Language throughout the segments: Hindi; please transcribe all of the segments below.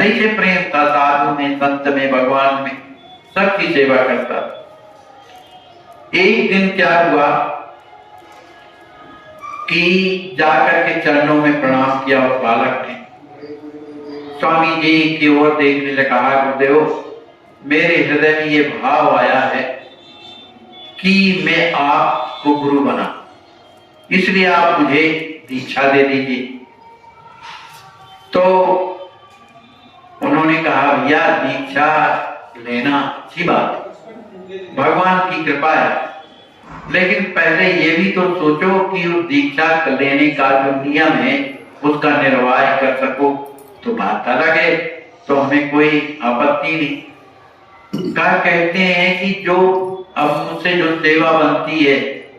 ऐसे प्रेम था साधु में, संत में, भगवान में, सबकी सेवा करता था। एक दिन क्या हुआ कि जाकर के चरणों में प्रणाम किया उस बालक ने। स्वामी जी की ओर देखने लगा, गुरुदेव मेरे हृदय में ये भाव आया है कि मैं आपको गुरु बना, इसलिए आप मुझे दीक्षा दे दीजिए। तो उन्होंने कहा, भैया दीक्षा लेना अच्छी बात है, भगवान की कृपा है, लेकिन पहले ये भी तो सोचो कि उस दीक्षा लेने का जो नियम है उसका निर्वाह कर सको, तो बात अलग है, तो हमें कोई आपत्ति नहीं। कहते हैं कि जो अब मुझसे जो सेवा बनती है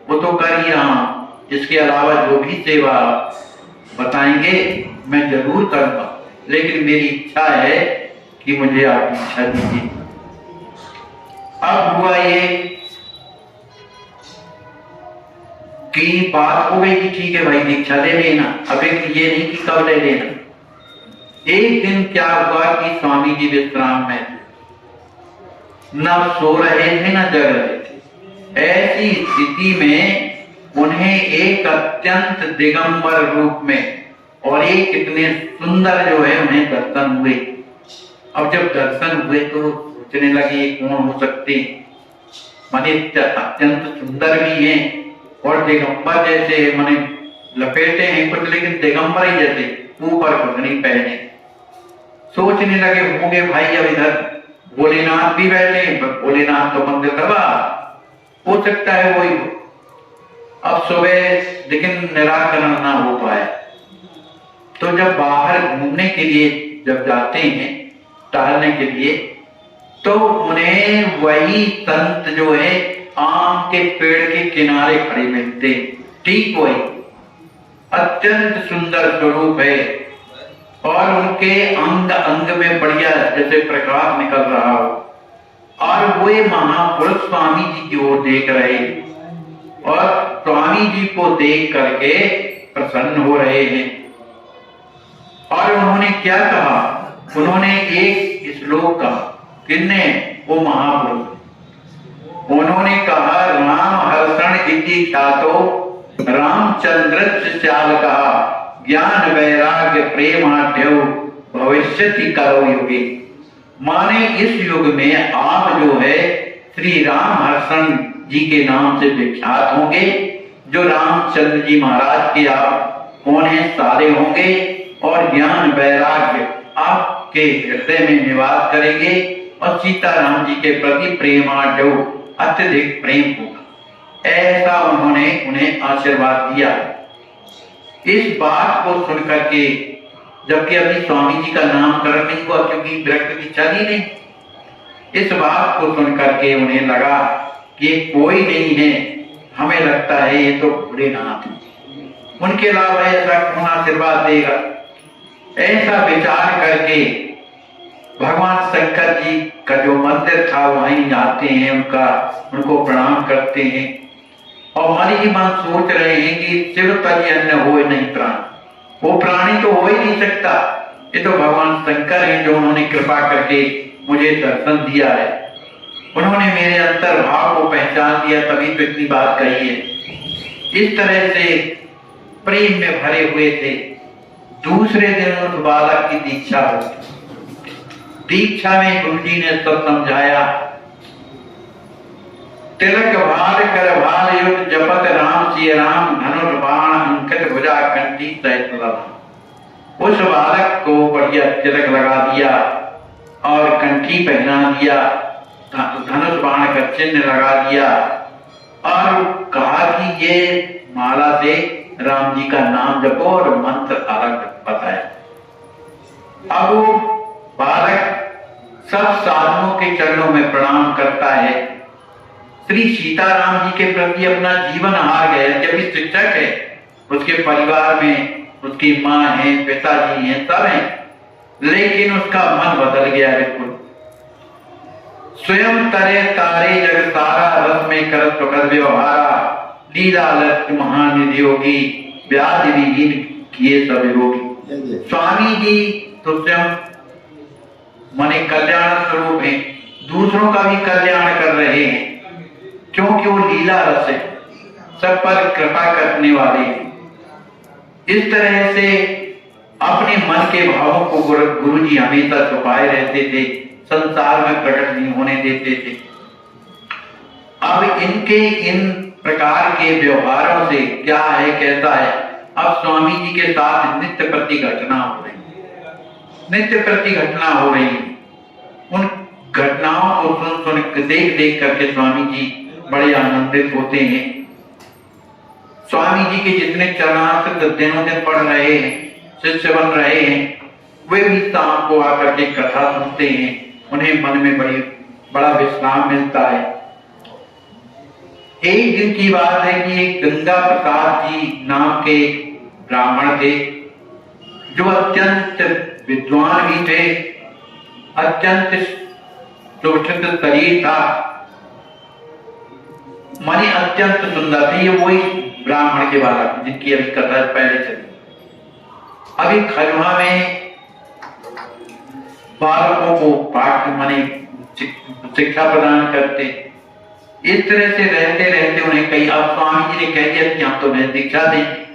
वो तो कर ही रहा हूं, इसके अलावा जो भी सेवा बताएंगे मैं जरूर करूंगा, लेकिन मेरी इच्छा है कि मुझे आप दीक्षा दीजिए। अब हुआ ये कि बात हो गई कि ठीक है भाई दीक्षा ले लेना, अब एक ये नहीं कि कब ले लेना। एक दिन क्या हुआ कि स्वामी जी विश्राम में थे, न सो रहे थे न जग रहे थे। ऐसी स्थिति में उन्हें एक अत्यंत दिगंबर रूप में और एक इतने सुंदर जो है उन्हें दर्शन हुए। अब जब दर्शन हुए तो सोचने लगे कौन हो सकते, माने अत्यंत सुंदर भी हैं और दिगंबर जैसे, माने लपेटे हैं कुछ लेकिन दिगंबर ही जैसे, ऊपर कुछ नहीं पहने। सोचने लगे होंगे भाई अब इधर भोलेनाथ भी बैठे, भोलेनाथ तो मंदिर दबा, हो सकता है वही। अब सुबह लेकिन निराकरण ना हो पाया, तो जब बाहर घूमने के लिए जब जाते हैं टहलने के लिए, तो उन्हें वही संत जो है आम के पेड़ के किनारे खड़े मिलते, ठीक वही, अत्यंत सुंदर स्वरूप है और उनके अंग अंग में बढ़िया जैसे प्रकाश निकल रहा हो, और वे महापुरुष स्वामी जी की ओर देख रहे और स्वामी जी को देख करके प्रसन्न हो रहे हैं। और उन्होंने क्या कहा, उन्होंने एक श्लोक कहा, किन्ने, वो महापुरुष, उन्होंने कहा राम हर्षण इति ख्यातो रामचंद्र चाल कहा ज्ञान वैराग्य प्रेमाढ्यो भविष्यति करो युगे। माने इस युग में आप जो है श्री राम हर्षण जी के नाम से विख्यात होंगे, जो रामचंद्र जी महाराज के आप कौन है सारे होंगे, और ज्ञान वैराग्य आपके हृदय में निवास करेंगे, और सीताराम जी के प्रति प्रेमाढ्यो अत्यधिक प्रेम होगा। ऐसा उन्होंने उन्हें आशीर्वाद दिया। इस बात को सुनकर के, जबकि अभी स्वामी जी का नामकरण नहीं हुआ क्योंकि विरक्त की चली नहीं, इस बात को सुनकर के उन्हें लगा कि कोई नहीं है, हमें लगता है ये तो भोलेनाथ, उनके अलावा ऐसा कौन आशीर्वाद देगा। ऐसा विचार करके भगवान शंकर जी का जो मंदिर था वहीं जाते हैं, उनको प्रणाम करते हैं, और मन ही मन सोच रहे हैं कि शिव तरी अन्न हो नहीं प्राण, वो प्राणी तो हो ही नहीं सकता, ये तो भगवान शंकर हैं जो उन्होंने कृपा करके मुझे दर्शन दिया है, उन्होंने मेरे अंतर भाव को पहचान दिया, तभी तो इतनी बात कही है। इस तरह से प्रेम में भरे हुए थे। दूसरे दिन उस बालक की दीक्षा हुई। दीक्षा में गुरु जी ने सब समझाया, तिलक भार कर भार युक्त जपत राम सिय राम धनुष बाण अंकित भुजा कंठी सहित लव। उस बालक को बढ़िया तिलक लगा दिया और कंठी पहना दिया, धनुष बाण का चिन्ह लगा दिया, और कहा कि ये माला से राम जी का नाम जपो और मंत्र अलग बताया। अब वो बालक सब साधुओं के चरणों में प्रणाम करता है, श्री सीताराम जी के प्रति अपना जीवन हार गया। जब शिक्षक है, उसके परिवार में उसकी माँ है, पिताजी हैं, सब हैं, लेकिन उसका मन बदल गया बिल्कुल। स्वयं तरे तारे जग तारा रस में कर सुखद व्यवहारा लीला लक्ष्य महानिधि योगी व्याधि विहीन किए सब रोगी। स्वामी जी तो स्वयं माने कल्याण स्वरूप हैं, दूसरों का भी कल्याण कर रहे हैं, क्योंकि वो लीला रस है, सब पर कृपा करने वाले हैं। इस तरह से अपने मन के भावों को गुरु जी हमेशा छुपाए रहते थे, संसार में प्रकट नहीं होने देते थे। अब इनके इन प्रकार के व्यवहारों से क्या है, कैसा है, अब स्वामी जी के साथ नित्य प्रति घटना हो रही, नित्य प्रति घटना हो रही। उन घटनाओं को सुन सुन देख देख करके स्वामी जी बड़े आनंदित होते हैं। स्वामी जी के जितने चरणामृत दिनों दिन पढ़ रहे हैं, शिष्य बन रहे हैं, वे भी शाम को आकर के कथा सुनते हैं, उन्हें मन में बड़ा विश्राम मिलता है। एक दिन की बात है कि एक गंगा प्रसाद जी नाम के ब्राह्मण थे, जो अत्यंत विद्वान भी थे, अत्यंत सुशिक्षित शरीर था, माने अत्यंत सुंदर थे। ये वही ब्राह्मण के बालक जिनकी अभी कथा पहले चली। अभी खजुआ में बालकों को पाठ माने शिक्षा प्रदान करते। इस तरह से रहते रहते उन्हें कई, अब स्वामी जी ने कह दिया कि हम तुम्हें दीक्षा देंगे।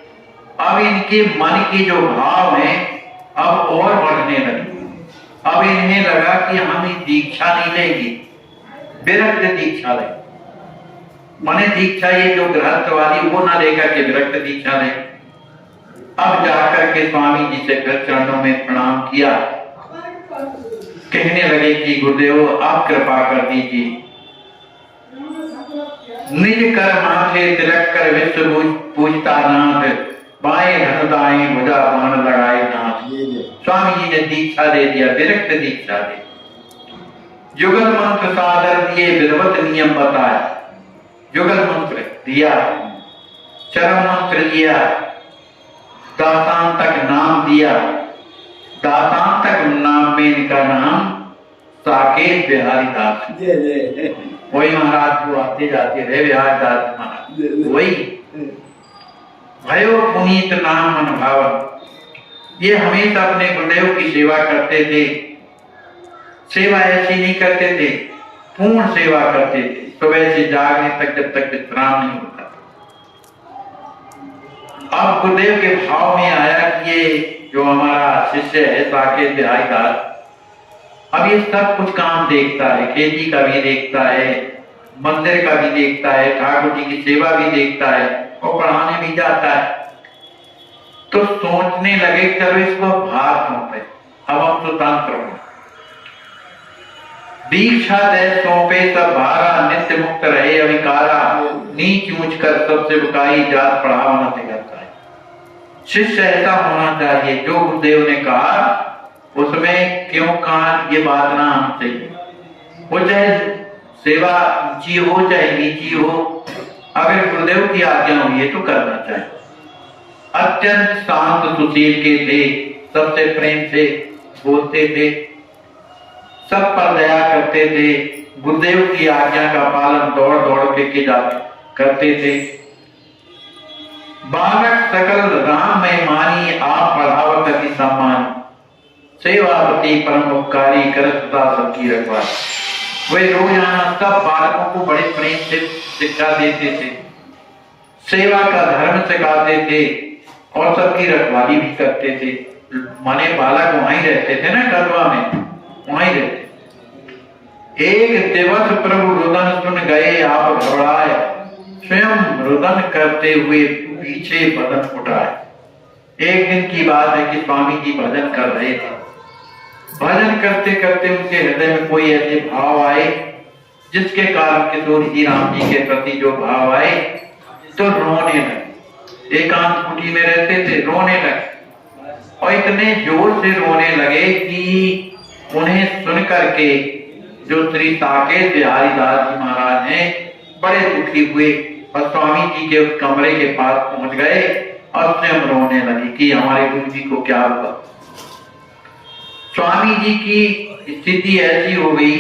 अब इनके मन के जो भाव हैं अब और बढ़ने लगे। अब इन्हें लगा कि हम दीक्षा नहीं लेंगे, विरक्त दीक्षा लेंगे। माने दीक्षा ये जो गृहस्थ वाली वो ना लेकर के विरक्त दीक्षा लें। अब जाकर के स्वामी जी से फिर चरणों में प्रणाम किया, कहने लगे कि गुरुदेव आप कृपा कर दीजिए, निज कर माथे तिलक कर विश्व पूजता नाथ, बाएं धन दाएं भुजा बाण लगाए नाथ। स्वामी जी ने दीक्षा दे दिया, विरक्त दीक्षा दे। युगल मंत्र सादर दिए, विधवत नियम बताया। युगल मंत्र दिया, चरम मंत्र दिया, दासांतक नाम दिया। दासांतक नाम में इनका नाम साकेत बिहारी दास, वही महाराज जो आते जाते रहे बिहारी दास महाराज, वही भयो पुनीत नाम मन भावन। ये हमेशा अपने गुरुदेव की सेवा करते थे। सेवा ऐसी नहीं करते थे, पूर्ण सेवा करते थे, सुबह से जागने तक जब तक विश्राम नहीं होता। अब गुरुदेव के भाव में आया कि ये जो हमारा शिष्य है साकेत बिहारी दास, अब ये सब कुछ काम देखता है, खेती का भी देखता है, मंदिर का भी देखता है, ठाकुर जी की सेवा भी देखता है और पढ़ाने भी जाता है। तो सोचने लगे चलो इसको भार सौंपे, अब हम स्वतंत्र हो, दीक्षा दे सौंपे सब भारा, नित्य मुक्त रहे अविकारा, नीच ऊंच कर सबसे बुकाई, जात पढ़ावा न करता है। शिष्य ऐसा होना चाहिए, जो गुरुदेव ने कहा उसमें क्यों कहा ये बात ना आनी चाहिए। वो चाहे सेवा ऊंची हो चाहे नीची हो, अगर गुरुदेव की आज्ञा हुई है तो करना चाहिए। अत्यंत शांत सुशील के थे, सबसे प्रेम से बोलते थे, सब पर दया करते थे, गुरुदेव की आज्ञा का पालन दौड़ दौड़ के करते थे। बालक सकल राम में मानी, आप बढ़ावत अति सम्मान, सेवापति परम उपकारी, कर सदा सबकी रखवाली। वे रोजाना सब बालकों को बड़े प्रेम से शिक्षा देते थे, सेवा का धर्म सिखाते थे और सबकी रखवाली भी करते थे। माने बालक वहीं रहते थे ना कलवा में, वहीं रहते। एक दिवस प्रभु रुदन सुन गए आप घबराए, स्वयं रुदन करते हुए पीछे बदन उठाए। एक दिन की बात है कि स्वामी जी भजन कर रहे थे। भजन करते करते उनके हृदय में कोई ऐसे भाव आए जिसके कारण किशोर जी राम जी के प्रति जो भाव आए तो रोने लगे। एकांत कुटी में रहते थे, रोने लगे और इतने जोर से रोने लगे कि उन्हें सुन करके जो श्री साकेत बिहारी दास जी महाराज हैं बड़े दुखी हुए और स्वामी जी के उस कमरे के पास पहुंच गए और स्वयं रोने लगे कि हमारे गुरु जी को क्या हुआ। स्वामी जी की स्थिति ऐसी हो गई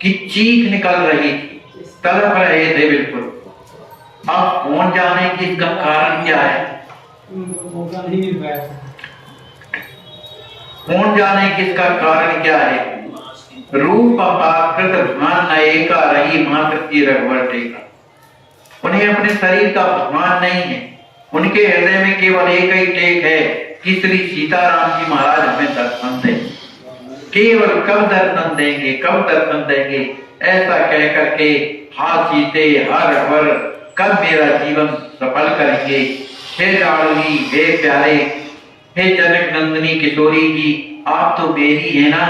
कि चीख निकल रही थी, तड़प रहे थे बिल्कुल। अब कौन जाने कि इसका कारण क्या है। कौन जाने किसका कारण क्या है। रूप अपाकृत भान न एका, रही मात्र की रघुवर टेका। उन्हें अपने शरीर का भान नहीं है, उनके हृदय में केवल एक ही टेक है कि श्री सीताराम जी महाराज हमें दर्शन दें। केवल कब दर्शन देंगे, कब दर्शन देंगे, ऐसा कह करके हा सीते, हा रघुवर, कब मेरा जीवन सफल करेंगे। हे लाडली, हे प्यारे, हे जनक नंदिनी किशोरी जी, आप तो मेरी है ना,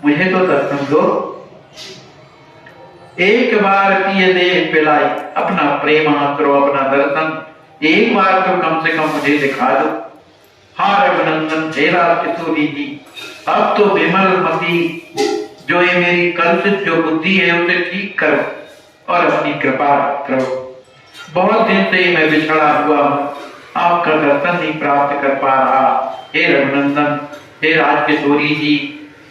मुझे तो दर्शन दो। एक बार पिए देह पिलाई, अपना प्रेम आत्रो, अपना दर्शन एक बार तो कम से कम मुझे दिखा दो। हा रघुनंदन, हे राज किशोरी जी, अब तो विमल मती जो ये मेरी कलुषित जो बुद्धि है उसे ठीक करो और अपनी कृपा करो। बहुत दिन से मैं बिछड़ा हुआ हूँ, आपका दर्शन नहीं प्राप्त कर पा रहा। हे रघुनंदन, हे राज किशोरी जी,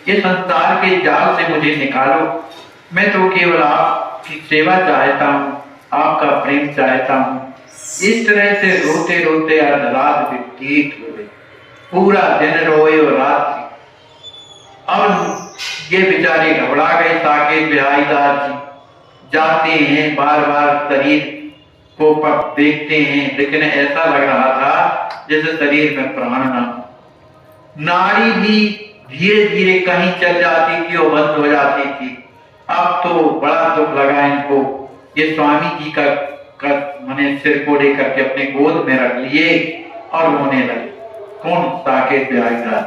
ये संसार के जाल से मुझे निकालो। मैं तो केवल आपकी सेवा चाहता हूँ, आपका प्रेम चाहता हूँ। इस तरह से रोते रोते रात व्यतीत हो गई, पूरा दिन रोए और रात थी। अब ये बेचारे घबरा गए। साकेत बिहारीदास जी जाते हैं, बार बार शरीर को देखते हैं, लेकिन ऐसा लग रहा था जैसे शरीर में प्राण ना हो। नाड़ी भी धीरे धीरे कहीं चल जाती थी और बंद हो जाती थी। अब तो बड़ा दुख लगा इनको। ये स्वामी जी का मैंने सिर को लेकर के अपने गोद में रख लिए और रोने लगे। कौन? साकेत बिहारीदास।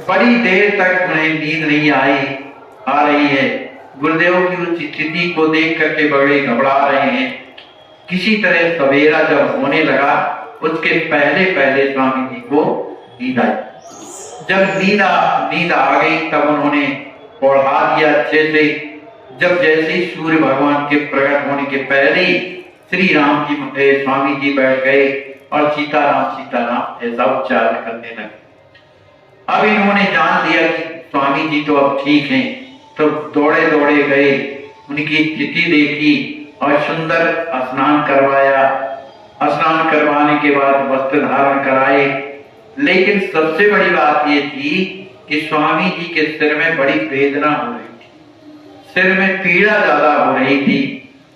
बड़ी देर तक उन्हें नींद नहीं आ रही है। गुरुदेव की उस स्थिति को देख करके बड़े घबरा रहे हैं। किसी तरह सवेरा जब होने लगा, उसके पहले पहले स्वामी जी को नींद आई। जब नींद आ गई तब उन्होंने ओढ़ा दिया अच्छे से। जब जैसे ही सूर्य भगवान के प्रकट होने के पहले ही श्री राम जी स्वामी जी बैठ गए और सीताराम ऐसा उच्चारण करने लगे। अब इन्होंने जान लिया कि स्वामी जी तो अब ठीक हैं, तो दौड़े दौड़े गए, उनकी स्थिति देखी और सुंदर स्नान करवाया। स्नान करवाने के बाद वस्त्र धारण कराए। लेकिन सबसे बड़ी बात ये थी कि स्वामी जी के सिर में बड़ी वेदना हो रही थी, सिर में पीड़ा ज्यादा हो रही थी।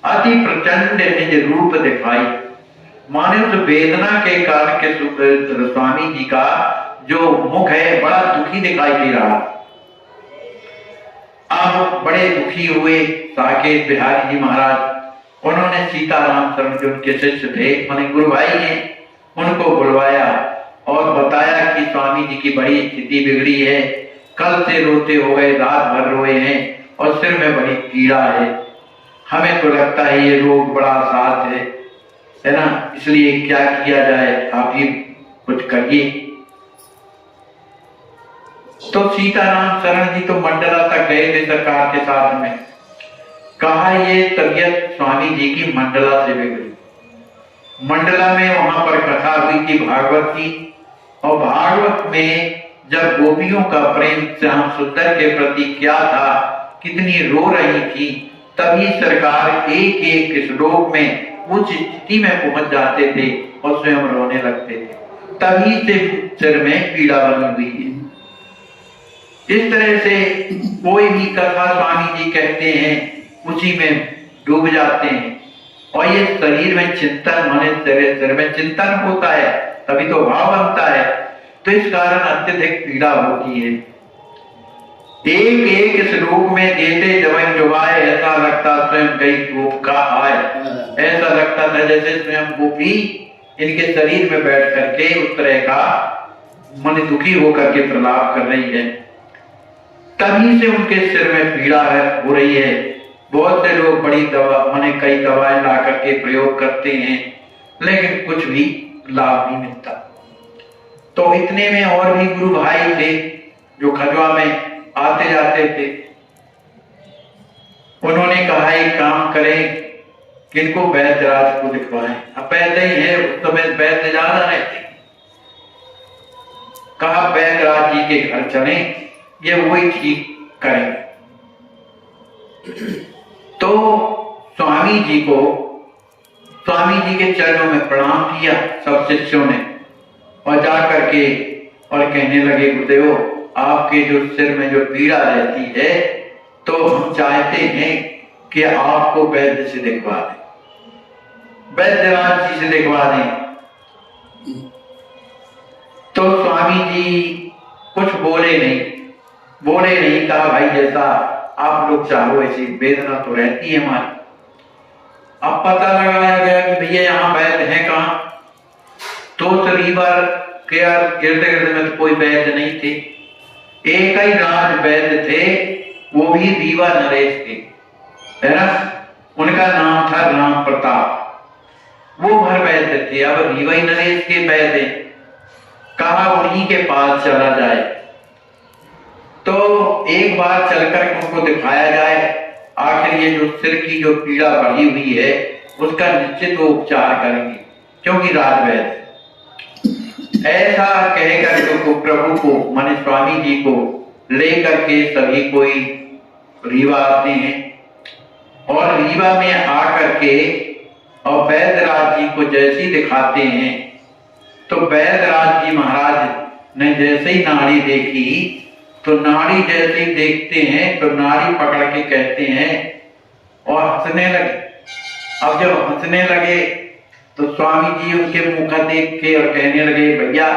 अति प्रचंड निज रूप दिखाई, माने उस वेदना के कारण के स्वामी जी का जो मुख है बड़ा दुखी दिखाई दे रहा। अब बड़े दुखी हुए साकेत बिहारी जी महाराज। उन्होंने सीताराम शरण जो उनके शिष्य थे, माने गुरु भाई ने, उनको बुलवाया और बताया कि स्वामी जी की बड़ी स्थिति बिगड़ी है, कल से रोते हो गए, रात भर रोए हैं और सिर में बड़ी पीड़ा है। हमें तो लगता है ये रोग बड़ा साथ है ना, इसलिए क्या किया जाए, आप ही कुछ करिए। तो सीताराम शरण जी तो मंडला तक गए थे सरकार के साथ में। कहा ये तबियत स्वामी जी की मंडला से बिगड़ी। मंडला में वहां पर कथा हुई थी भागवत की, और भागवत में जब गोपियों का प्रेम श्याम सुंदर के प्रति क्या था, कितनी रो रही थी, तभी सरकार एक एक श्लोक में उस स्थिति में पहुंच जाते थे और स्वयं रोने लगते थे। तभी से सिर में पीड़ा बनी हुई है। इस तरह से कोई भी कथा स्वामी जी कहते हैं उसी में डूब जाते हैं। और ये शरीर में चिंतन, माने सिर में चिंतन होता है तभी तो भाव बनता है, तो इस कारण अत्यधिक पीड़ा होती है। एक एक श्लोक में देते जब डुबाए, ऐसा लगता स्वयं कई गोप का आए। ऐसा लगता था जैसे स्वयं गोपी इनके शरीर में बैठ करके उस तरह का मन दुखी होकर के प्रलाप कर रही है। तभी से उनके सिर में पीड़ा हो रही है। बहुत से लोग बड़ी दवा, माने कई दवाएं ला करके प्रयोग करते हैं, लेकिन कुछ भी लाभ नहीं मिलता। तो इतने में और भी गुरु भाई थे जो खजवा में आते जाते थे। उन्होंने कहा एक काम करें, किनको वैद्यराज को दिखवाएं। अब वैद्य ही है, उस समय वैद्य ज्यादा रहते। कहा वैद्यराज जी के घर चलें, ये वही ठीक करें। तो स्वामी जी को, स्वामी जी के चरणों में प्रणाम किया सब शिष्यों ने, और जाकर के और कहने लगे गुरुदेव आपके जो सिर में जो पीड़ा रहती है तो हम चाहते हैं कि आपको वैद्य से दिखवा दें, वैद्यराज जी से दिखवा दें। तो स्वामी जी कुछ बोले नहीं, कहा भाई जैसा आप लोग चाहो ऐसी वेदना तो रहती है हमारी। अब पता लगाया गया कि भैया यहाँ वैद्य है कहाँ, तो रीवर के गिरते गिरते में तो कोई वैद्य नहीं थे, एक ही राज वैद्य थे, वो भी रीवा नरेश थे, है ना, उनका नाम था राम प्रताप, वो भर वैद्य थे। अब रीवा नरेश के वैद्य, कहा उन्हीं के पास चला जाए। तो एक बार चलकर उनको दिखाया जाए, आखिर ये जो सिर की जो पीड़ा बढ़ी हुई है उसका निश्चित वो उपचार करेंगे, क्योंकि राजवैद्य। ऐसा कहकर तो प्रभु को माने स्वामी जी को लेकर के सभी कोई रीवा आते हैं, और रीवा में आकर के और वैद्यराज जी को जैसी दिखाते हैं तो वैद्यराज जी महाराज ने जैसे ही नाड़ी देखी तो नाड़ी जैसे ही देखते हैं तो नाड़ी पकड़ के कहते हैं और हंसने लगे। अब जब हंसने लगे तो स्वामी जी उनके मुंह का देख के और कहने लगे भैया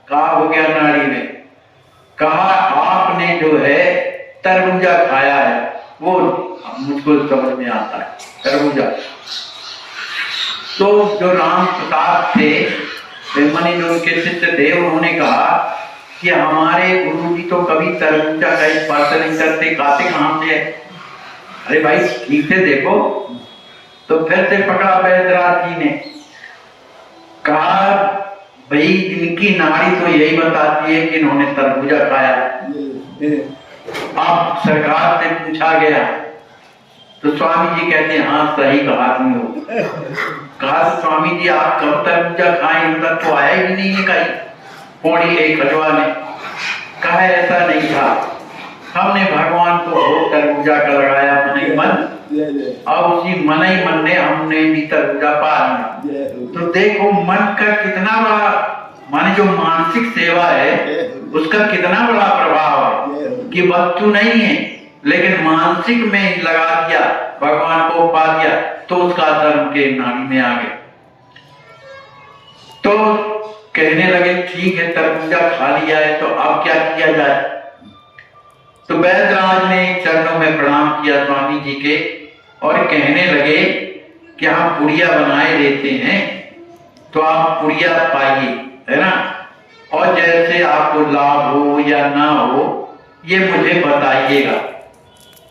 क्या हो गया नाड़ी में? कहा आपने जो है तरबूजा खाया है, वो मुझको समझ में आता है तरबूजा। तो जो राम प्रताप थे मनी जो उनके शिष्य थे उन्होंने कहा कि हमारे गुरु जी तो कभी तरबूजा का स्पर्श नहीं करते, खाते कहां से? अरे भाई ठीक से देखो। तो फिर से पकड़ा वैद्यराज जी ने, कहा भाई इनकी नाड़ी तो यही बताती है कि इन्होंने तरबूजा खाया। अब सरकार से पूछा गया तो स्वामी जी कहते हैं हाँ सही कहा तुम लोग। कहा स्वामी जी आप कब तरबूजा खाए, उनका तो आया ही नहीं है कहीं पौड़ी एक खजवा में। कहा ऐसा नहीं था, हमने भगवान को भोग तरबूजा का लगाया मन ही मन, और उसी मन ही मन ने हमने भी तरबूजा पा लिया। तो देखो मन का कितना बड़ा, माने जो मानसिक सेवा है उसका कितना बड़ा प्रभाव है कि वस्तु नहीं है लेकिन मानसिक में लगा दिया, भगवान को पा दिया तो उसका असर उनके नाड़ी में आ गया। तो कहने लगे ठीक है तरबूजा खा लिया है तो अब क्या किया जाए? तो वैद्यराज ने चरणों में प्रणाम किया स्वामी जी के और कहने लगे कि हम पुड़िया बनाए देते हैं तो आप पुड़िया पाइए, है ना, और जैसे आपको लाभ हो या ना हो ये मुझे बताइएगा,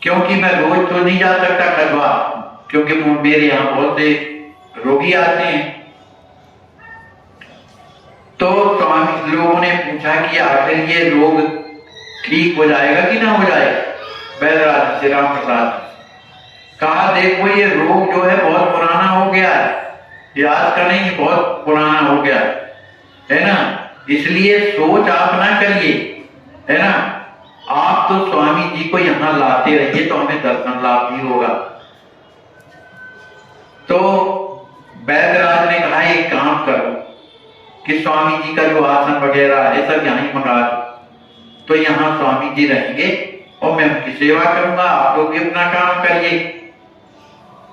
क्योंकि मैं रोज तो नहीं जा सकता खजवा, क्योंकि मेरे यहाँ बहुत से रोगी आते हैं। तो स्वामी लोगों ने पूछा कि आखिर ये रोग ठीक हो जाएगा कि ना हो जाएगा? वैद्यराज श्री राम प्रसाद कहा देखो ये रोग जो है बहुत पुराना हो गया है, ये आज का नहीं, बहुत पुराना हो गया है ना, इसलिए सोच आप ना करिए, है ना, आप तो स्वामी जी को यहाँ लाते रहिए तो हमें दर्शन लाभ भी होगा। तो वैद्यराज ने कहा एक काम करो कि स्वामी जी का जो आसन वगैरह है सब यहाँ ही मंगा दो, तो यहाँ स्वामी जी रहेंगे और मैं उनकी सेवा करूंगा, आप लोग भी अपना काम करिए।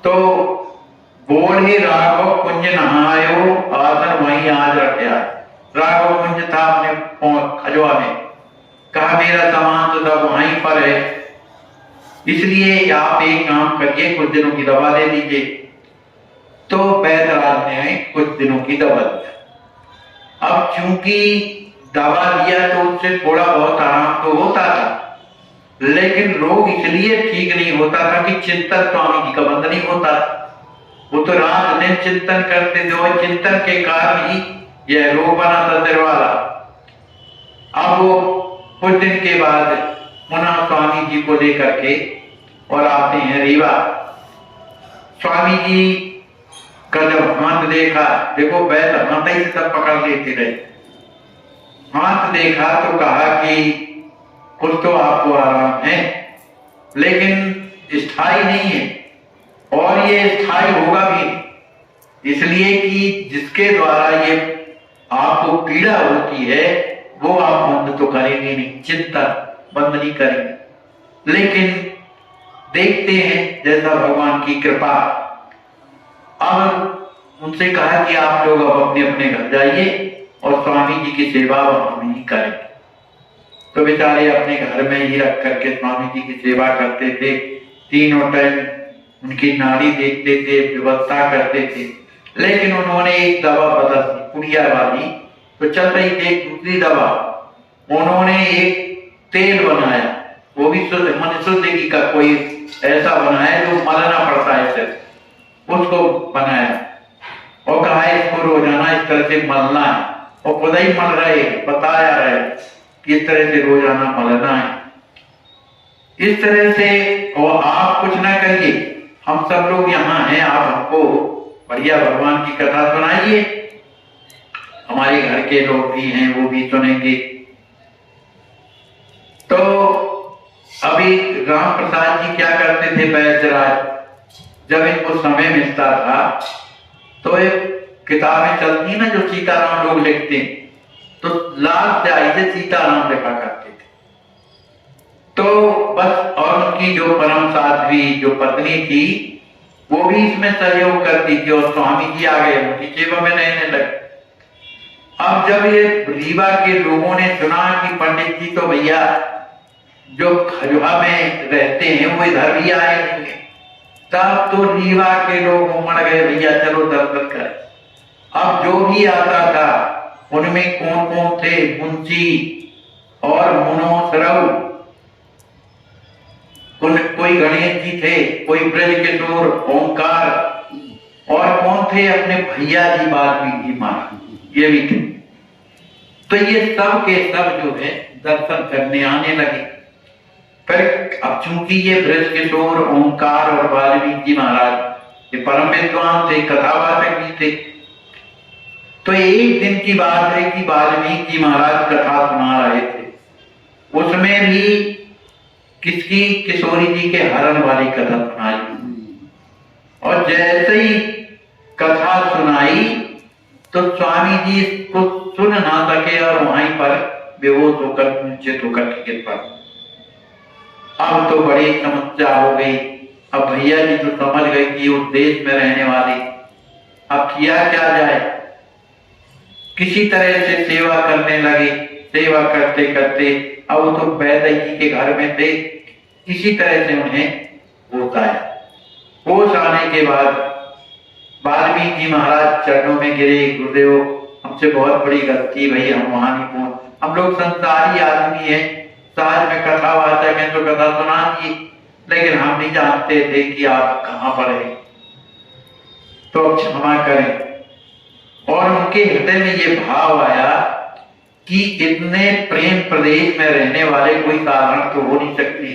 तो बोले राघव कुंज नहायो आसन वहीं आज रखा। राघव कुंज था अपने खजवा में, कहा मेरा सामान तो सब वहीं पर है, इसलिए आप एक काम करिए कुछ दिनों की दवा दे दीजिए। तो वैद्यराज ने कुछ दिनों की दवा दिया। अब चूंकि दवा दिया तो उससे थोड़ा बहुत आराम तो होता था, लेकिन रोग इसलिए ठीक नहीं होता था कि चिंतन स्वामी जी का बंद नहीं होता, वो तो रात दिन चिंतन करते थे और चिंतन के कारण ही यह रोग बना था सिर वाला। अब वो कुछ दिन के बाद पुनः स्वामी जी को लेकर के और आते हैं रीवा। स्वामी जी का जब हाथ देखा, देखो वैद्य हाथ ही से सब पकड़ लेते रहे, हाथ देखा तो कहा कि कुछ तो आपको आराम है लेकिन स्थायी नहीं है, और ये स्थायी होगा भी इसलिए कि जिसके द्वारा ये आपको पीड़ा होती है वो आप बंद तो करेंगे नहीं, चिंता बंद नहीं करेंगे। लेकिन देखते हैं जैसा भगवान की कृपा। अब उनसे कहा कि आप लोग अब अपने अपने घर जाइए और स्वामी जी की सेवा हम ही करेंगे। तो बेचारे अपने घर में ही रख करके स्वामी जी की सेवा करते थे, तीनों टाइम उनकी नाड़ी देखते थे, व्यवस्था करते थे। लेकिन उन्होंने एक दवा बदल दी, पुड़िया वाली, तो चल रही थी एक दूसरी दवा। उन्होंने एक तेल बनाया, वो भी शुद्ध का कोई ऐसा बनाया जो मलना पड़ता है सिर्फ, उसको बनाया और कहा इसको रोजाना इस तरह से मलना है। और खुद ही मल रहे, बताया रहे कि इस तरह से रोजाना मलना है, इस तरह से। और आप कुछ ना करिए, हम सब लोग यहाँ हैं, आप हमको बढ़िया भगवान की कथा सुनाइए, हमारे घर के लोग भी हैं वो भी सुनेंगे। तो अभी राम प्रसाद जी क्या करते थे बैजराज, जब इनको समय मिलता था तो एक किताबें चलती ना जो सीताराम लोग लिखते हैं, तो लाल स्याही से सीताराम लिखा करते थे। तो बस, और उनकी जो परम साध्वी जो पत्नी थी वो भी इसमें सहयोग करती थी और स्वामी जी आ गए उनकी सेवा में रहने लगे। अब जब ये रीवा के लोगों ने सुना कि पंडित जी तो भैया जो खजुहा में रहते हैं वो इधर भी आए होंगे, तब तो रीवा के लोग उमड़ गए, भैया चलो दर्शन करें। अब जो भी आता था उनमें कौन कौन थे, मुंशी और मुनोसरव, कोई गणेश जी थे, कोई ब्रज किशोर, ओंकार, और कौन थे अपने भैया जी वाल्मीकि जी महाराज, ये भी थे। तो ये सब के सब जो है दर्शन करने आने लगे। फिर अब चूंकि ये ब्रज किशोर, ओंकार और वाल्मीकि जी महाराज ये परम विद्वान थे, कथावाचक भी थे। तो एक दिन की बात है कि वाल्मीकि जी महाराज कथा सुना रहे थे, उसमें भी किसकी, किशोरी जी के हरण वाली कथा सुनाई। और जैसे ही कथा सुनाई तो स्वामी जी इसको सुन ना सके और वहीं पर बेहोश होकर नीचे होकर गिर पड़े। अब तो बड़ी समस्या हो गई। अब भैया जी तो समझ गए कि उस देश में रहने वाले, अब किया क्या जाए। किसी तरह से सेवा करने लगे, सेवा करते करते अब वो तो वैद्य जी के घर में थे, इसी तरह से उन्हें होश आया। होश आने के बाद वाल्मीकि जी महाराज चरणों में गिरे, गुरुदेव हमसे बहुत बड़ी गलती भई, हम वहां नहीं पहुंच, हम लोग संसारी आदमी हैं, साज में कथावाचक हैं तो कथा सुना दी, लेकिन हम नहीं जानते थे कि आप कहाँ पर हैं, तो क्षमा करें। और उनके हृदय में ये भाव आया कि इतने प्रेम प्रदेश में रहने वाले कोई साधारण तो हो नहीं सकती,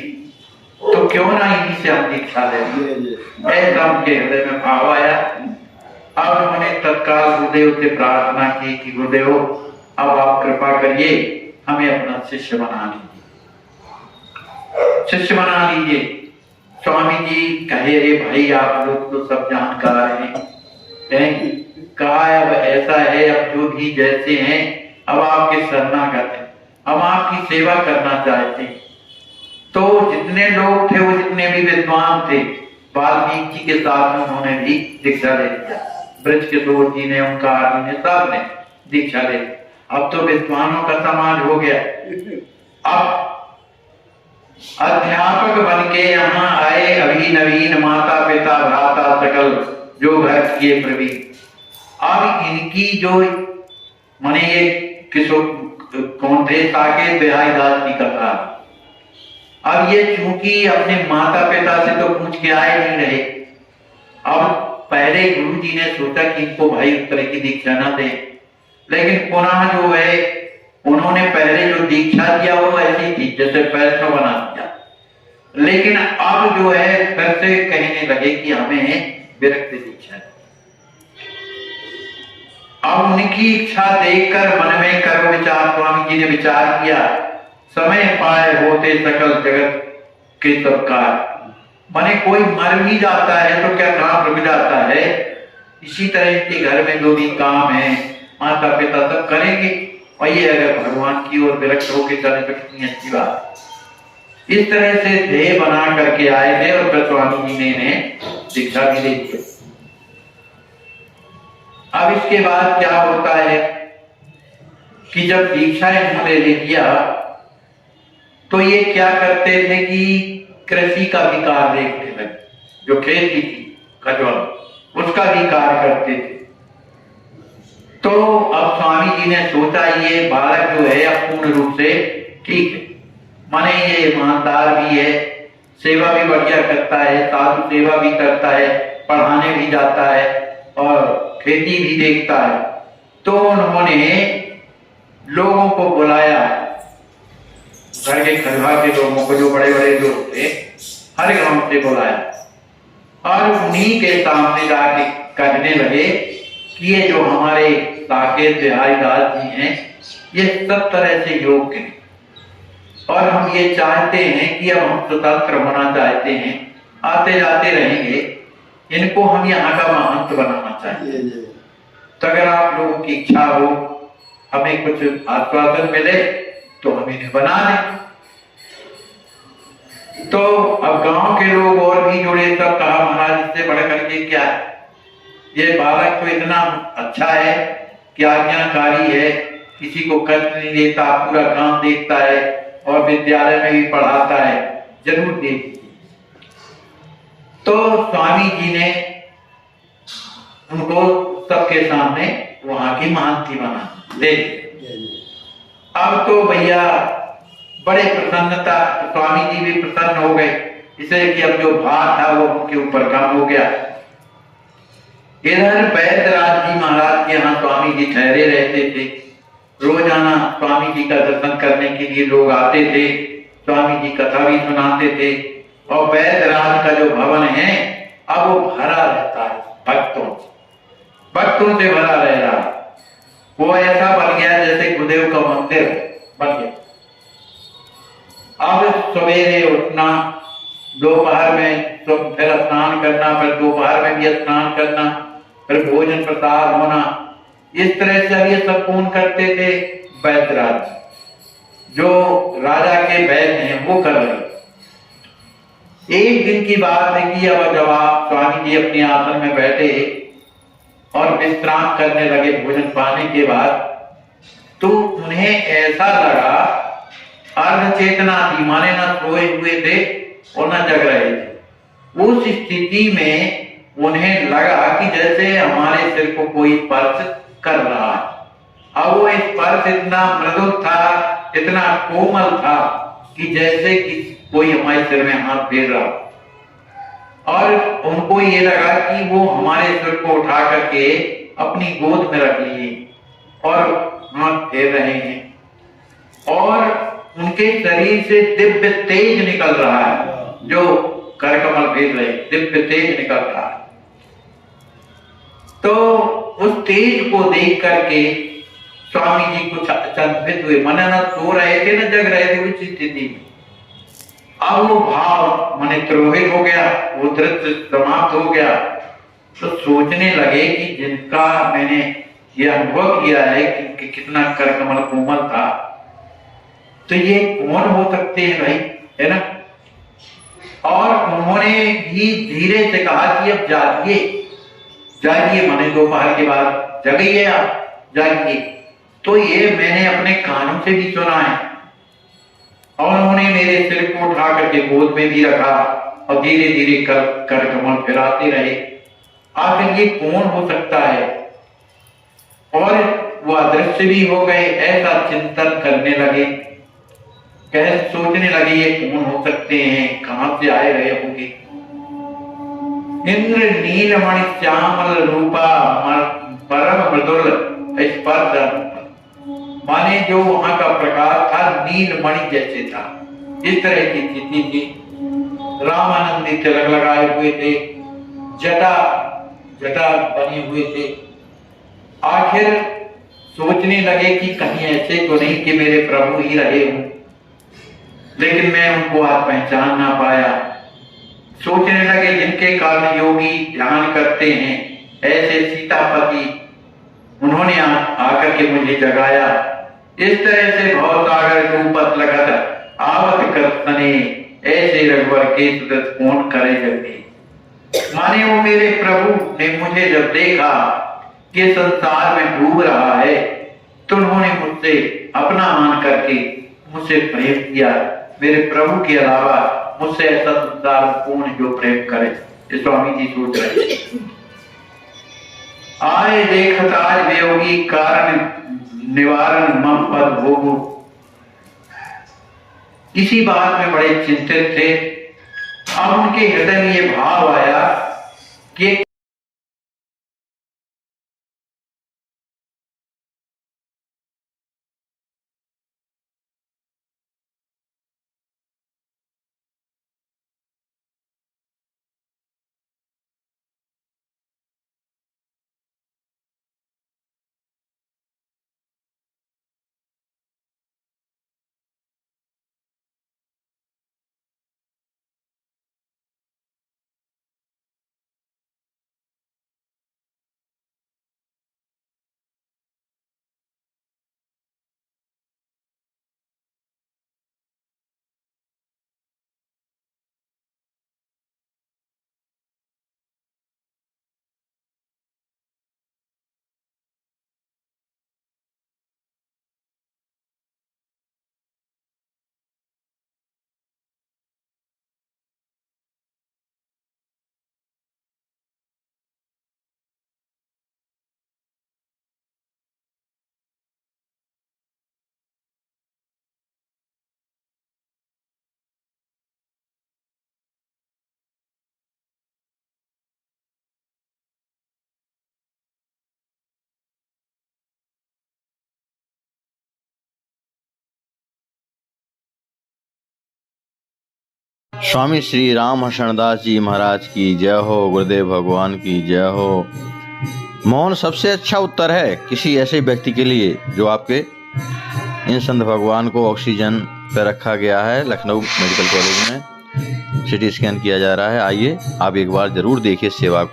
तो क्यों ना इन्हीं से हम दीक्षा लें, ऐसा उनके हृदय में भाव आया। अब उन्होंने तत्काल गुरुदेव से प्रार्थना की कि गुरुदेव अब आप कृपा करिए, हमें अपना शिष्य बना लीजिए, शिष्य बना लीजिए। स्वामी जी कहे, अरे भाई आप लोग तो सब जानकार हैं, कहा अब ऐसा है, अब जो भी जैसे हैं अब आपके शरणागत हैं, हम आपकी सेवा करना चाहते हैं। तो जितने लोग थे वो जितने भी विद्वान थे, वाल्मीकि जी के साथ में उन्होंने भी दीक्षा ले लिया, ब्रज किशोर जी ने, ओंकार जी ने, सब ने दीक्षा ले ली। अब तो विद्वानों का समाज हो गया। अब अध्यापक बन के यहाँ आए अभी नवीन, माता पिता भ्राता सकल जो घर किए प्रवीण। अब इनकी जो माने ये किशोर कौन थे, साकेत बिहारी दास की कथा। अब ये चूंकि अपने माता पिता से तो पूछ के आए नहीं रहे, अब पहले गुरु जी ने सोचा कि इनको भाई उस तरह की दीक्षा ना दे, लेकिन पुनः जो है उन्होंने पहले जो दीक्षा दिया वो ऐसी थी जैसे वैष्णव बना दिया, लेकिन अब जो है फिर से कहने लगे कि हमें विरक्त दीक्षा है। अब उनकी इच्छा देखकर मन में करो विचार, स्वामी जी ने विचार किया, समय पाए होते सकल जगत के सबकार। माने कोई मर भी जाता है तो क्या काम रुक जाता है, इसी तरह के घर में जो भी काम है माता पिता सब करेंगे और ये अगर भगवान की ओर विरक्त होकर चले तो कितनी अच्छी बात है। इस तरह से ध्येय बना करके आए थे और फिर स्वामी जी ने इन्हें दीक्षा भी दे दी। अब इसके बाद क्या होता है कि जब दीक्षा इन्होंने ले लिया तो ये क्या करते थे कि कृषि का भी कार्य देखने लगे, जो खेती थी खजूर उसका भी कार्य करते थे। तो अब स्वामी जी ने सोचा ये बालक जो है अब पूर्ण रूप से ठीक है, माने ये ईमानदार भी है, सेवा भी बढ़िया करता है, साधु सेवा भी करता है, पढ़ाने भी जाता है और खेती भी देखता है। तो उन्होंने लोगों को बुलाया, घर के खलवा के लोगों को, जो बड़े बड़े लोग थे, हर गांव से बुलाया और उन्हीं के सामने जाके कहने लगे कि ये जो हमारे साकेत बिहारी दास जी हैं ये सब तरह से योग्य हैं और हम ये चाहते हैं कि अब हम स्वतंत्र होना चाहते हैं, आते जाते रहेंगे, इनको हम यहाँ का महंत बनाना चाहिए। तो अगर आप लोगों की इच्छा हो, हमें कुछ आश्वासन मिले तो हम इन्हें बना दें। तो अब गांव के लोग और भी जुड़े, सब कहा महाराज इससे बढ़ करके क्या है, ये बालक तो इतना अच्छा है कि आज्ञाकारी है, किसी को कष्ट नहीं देता, पूरा काम देखता है और विद्यालय में भी पढ़ाता है, जरूर देखिए। तो स्वामी जी ने उनको सबके सामने वहां की महंती बना दे। अब तो भैया बड़े प्रसन्नता, स्वामी जी भी प्रसन्न हो गए, इसलिए कि अब जो भार था वो उनके ऊपर कम हो गया। इधर वैद्यराज जी महाराज के यहाँ स्वामी जी ठहरे रहते थे, रोजाना स्वामी जी का दर्शन करने के लिए लोग आते थे, स्वामी जी कथा भी सुनाते थे और वैद्यराज का जो भवन है अब वो भरा रहता है भक्तों से भरा रह रहा है। वो ऐसा बन गया जैसे गुरुदेव का मंदिर बन गया। अब सवेरे उठना, दोपहर में तो फिर स्नान करना, फिर दोपहर में भी स्नान करना, फिर भोजन प्रसाद होना, इस तरह से अब ये सब कौन करते थे, वैद्यराज जो राजा के वैद्य हैं वो कर रहे। एक दिन की बात है कि अब जब आप स्वामी जी अपने आसन में बैठे और विश्राम करने लगे भोजन पाने के बाद, तो उन्हें ऐसा लगा, अर्ध चेतना थी, माने ना सोए हुए थे और ना जग रहे थे। उस स्थिति में उन्हें लगा कि जैसे हमारे सिर को कोई स्पर्श कर रहा है। अब वो स्पर्श इतना मृदुल था, इतना कोमल था कि जैसे कि कोई हमारे सिर में हाथ फेर रहा, और उनको ये लगा कि वो हमारे सिर को उठा करके अपनी गोद में रख लिए और हाथ फेर रहे हैं और उनके शरीर से दिव्य तेज निकल रहा है, जो करकमल भेज रहे, दिव्य तेज निकल रहा है। तो उस तेज को देख करके स्वामी जी कुछ अचंभित हुए, मन न सो रहे थे न जग रहे थे उस स्थिति में। अब वो भाव मन तिरोहित हो गया, वो दृश्य समाप्त हो गया। तो सोचने लगे कि जिनका मैंने ये अनुभव किया है कि कितना करकमल कोमल था, तो ये कौन हो सकते हैं भाई, है ना। और उन्होंने भी धीरे से कहा कि अब जाइए, माने दोपहर के बाद जगिए, आप जाइए। तो ये मैंने अपने कानों से भी सुना है और उन्होंने मेरे सिर को उठा करके गोद में भी रखा और धीरे धीरे कर कमल फिराते रहे। आखिर ये कौन हो सकता है, और वो अदृश्य भी हो गए। ऐसा चिंतन करने लगे, सोचने लगे ये कौन हो सकते हैं, कहां से आए रहे होंगे। इंद्र नीलमणि श्यामल रूपा परम मृदुल स्पर्श, माने जो वहां का प्रकाश था नीलमणि जैसे था, इस तरह की स्थिति थी। रामानंदी तिलक लगाए हुए थे, जटा बने हुए थे। आखिर सोचने लगे कि कहीं ऐसे तो नहीं कि मेरे प्रभु ही रहे हों, लेकिन मैं उनको आज पहचान ना पाया। सोचने लगे जिनके कारण योगी ध्यान करते हैं, ऐसे सीतापति, उन्होंने आकर के मुझे जगाया। इस तरह से भव सागर डूबत लगत आवत करतने, ऐसे रघुवर के सुदत कौन करे जगदीश। माने वो मेरे प्रभु ने मुझे जब देखा कि संसार में डूब रहा है, तो उन्होंने मुझसे अपना मान करके मुझसे प्रेम किया। मेरे प्रभु के अलावा मुझसे ऐसा संसार में कौन जो प्रेम करे। ये स्वामी जी सोच रहे। आए देखत आज वियोगी कारण निवारण मम पद भोगु। इसी बात में बड़े चिंतित थे। अब उनके हृदय में ये भाव आया कि स्वामी श्री राम हर्षणदास जी महाराज की जय हो। गुरुदेव भगवान की जय हो। मौन सबसे अच्छा उत्तर है किसी ऐसे व्यक्ति के लिए जो आपके इन संत भगवान को ऑक्सीजन पर रखा गया है। लखनऊ मेडिकल कॉलेज में CT स्कैन किया जा रहा है। आइए आप एक बार जरूर देखिए सेवा को।